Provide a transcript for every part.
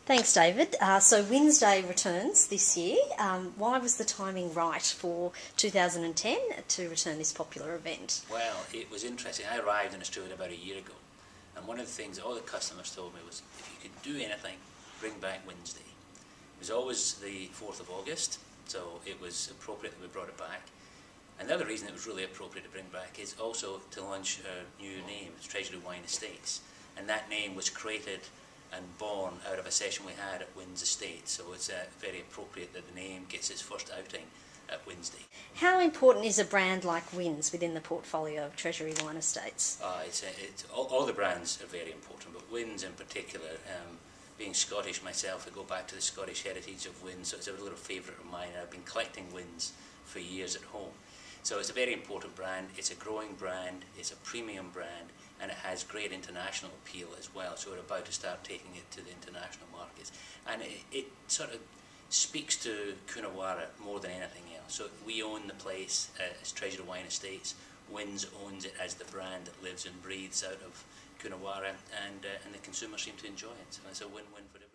Thanks, David. So Wynnsday returns this year. Why was the timing right for 2010 to return this popular event? Well, it was interesting. I arrived in Australia about a year ago, and one of the things all the customers told me was, if you could do anything, bring back Wynnsday. It was always the 4th of August, so it was appropriate that we brought it back. And the other reason it was really appropriate to bring back is also to launch a new name, Treasury Wine Estates. And that name was created and born out of a session we had at Wynns Estate, so it's very appropriate that the name gets its first outing at Wynnsday. How important is a brand like Wynns within the portfolio of Treasury Wine Estates? All the brands are very important, but Wynns in particular. Being Scottish myself, I go back to the Scottish heritage of Wynns, so it's a little favourite of mine. I've been collecting Wynns for years at home. So it's a very important brand, it's a growing brand, it's a premium brand, and it has great international appeal as well. So we're about to start taking it to the international markets. And it sort of speaks to Coonawarra more than anything else. So we own the place as Treasury Wine Estates. Wynns owns it as the brand that lives and breathes out of Coonawarra, and the consumers seem to enjoy it. So it's a win-win for everyone.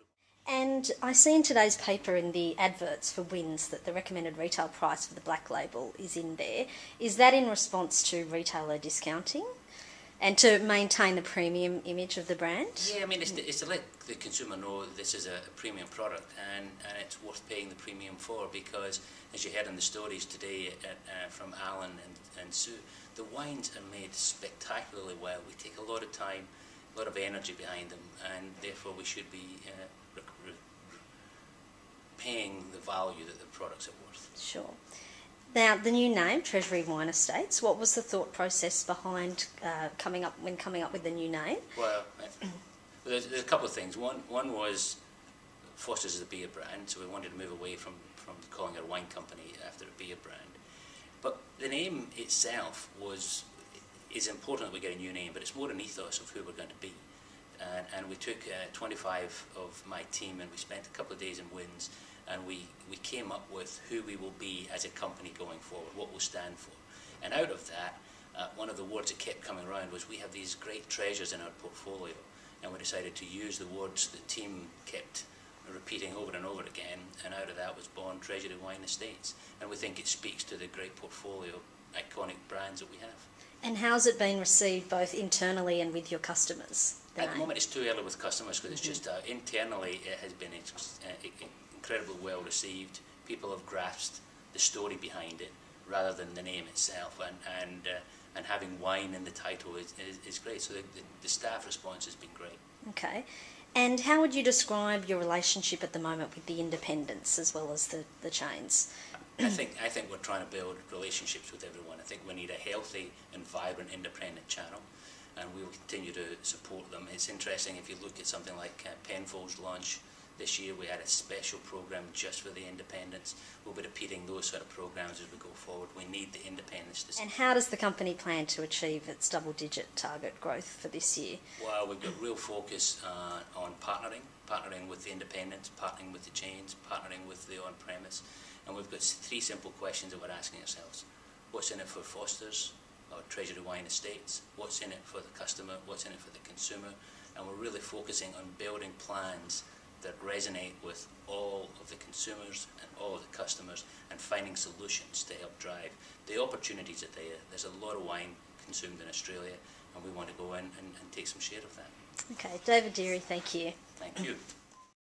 And I see in today's paper in the adverts for Wynns that the recommended retail price for the black label is in there. Is that in response to retailer discounting and to maintain the premium image of the brand? Yeah, I mean, it's to let the consumer know that this is a premium product, and it's worth paying the premium for, because, as you heard in the stories today from Alan and Sue, the wines are made spectacularly well. We take a lot of time, a lot of energy behind them, and therefore we should be paying the value that the products are worth. Sure. Now, the new name, Treasury Wine Estates, what was the thought process behind coming up with the new name? Well, there's a couple of things. One was Foster's is a beer brand, so we wanted to move away from calling it a wine company after a beer brand. But the name itself is important that we get a new name, but it's more an ethos of who we're going to be. And we took 25 of my team, and we spent a couple of days in Wynns, and we came up with who we will be as a company going forward, what we'll stand for. And out of that, one of the words that kept coming around was, we have these great treasures in our portfolio, and we decided to use the words the team kept repeating over and over again, and out of that was born Treasury Wine Estates. And we think it speaks to the great portfolio, iconic brands that we have. And how's it been received both internally and with your customers? At the moment it's too early with customers, because it's just internally it has been incredibly well received. People have grasped the story behind it rather than the name itself, and having wine in the title is great. So the staff response has been great. Okay. And how would you describe your relationship at the moment with the independents as well as the chains? I think we're trying to build relationships with everyone. I think we need a healthy and vibrant independent channel, and we will continue to support them. It's interesting, if you look at something like Penfolds launch this year, we had a special program just for the independents. We'll be repeating those sort of programs as we go forward. We need the independents to... And how does the company plan to achieve its double-digit target growth for this year? Well, we've got real focus on partnering with the independents, partnering with the chains, partnering with the on-premise. And we've got 3 simple questions that we're asking ourselves. What's in it for Foster's or Treasury Wine Estates? What's in it for the customer? What's in it for the consumer? And we're really focusing on building plans that resonate with all of the consumers and all of the customers, and finding solutions to help drive. The opportunities are there. There's a lot of wine consumed in Australia, and we want to go in and take some share of that. Okay, David Dearie, thank you. Thank you.